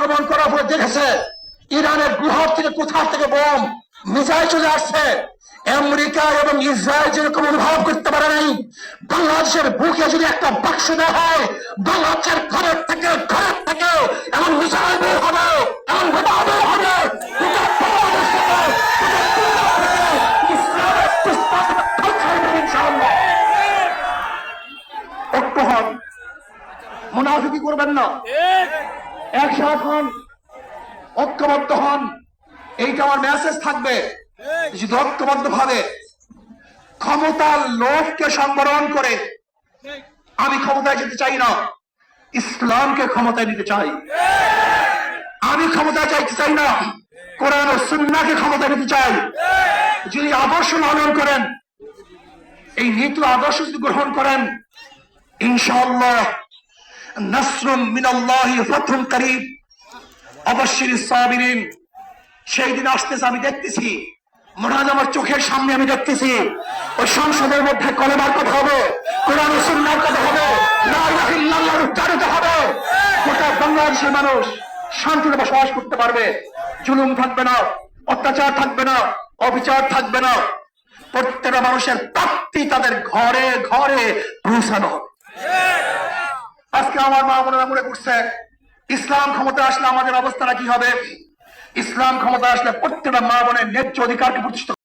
আক্রমণ করার পরে দেখেছে ইরানের গুহার থেকে কোথা থেকে বোম মিসাইল চলে আসছে। আমেরিকা এবং ইসরায়েল যেরকম অনুভব করতে পারে নাই, বাংলাদেশের বুকে যদি একটা বাক্স দেওয়া হয়, বাংলাদেশের ঘরের থেকে এমন মিসাইল বের হবে, এমন বোমা বের হবে, ঐক্য হন, মুনাফিকি করবেন না, একসাথ হন, ঐক্যবদ্ধ হন। এইটা আমার মেসেজ থাকবে। যদি ঐক্যবদ্ধ ভাবে ক্ষমতার লোভকে সংবরণ করে আমি ক্ষমতায় যেতে চাই না, ইসলামকে ক্ষমতায় নিতে চাই। আমি ক্ষমতায় চাইতে চাই না, কোরআন ও সুন্নাহকে ক্ষমতায় নিতে চাই। যদি আদর্শ লালন করেন, এই নীতি আদর্শ যদি গ্রহণ করেন, ইনশাআল্লাহ নাসরুম মিনাল্লাহি ফাতহুন করিব, অবশ্যই সাবিরিন। সেই দিন আসতেছে, আমি দেখতেছি, মহারাজ আমার চোখের সামনে আমি দেখতেছি। ওই সংসদের মধ্যে কলেমার কথা হবে, কোরআন ও সুন্নাহর কথা হবে, লা ইলাহা ইল্লাল্লাহ উচ্চারিত হবে। গোটা বাংলাদেশের মানুষ শান্তিতে বসবাস করতে পারবে। জুলুম থাকবে না, অত্যাচার থাকবে না, অবিচার থাকবে না। প্রত্যেকটা মানুষের প্রাপ্তি তাদের ঘরে ঘরে পৌঁছানো হবে। আজকে আমার মা বোনেরা মনে করছে ইসলাম ক্ষমতা আসলে আমাদের অবস্থাটা কি হবে। ইসলাম ক্ষমতা আসলে প্রত্যেকটা মা বোনের ন্যায্য অধিকারকে প্রতিষ্ঠা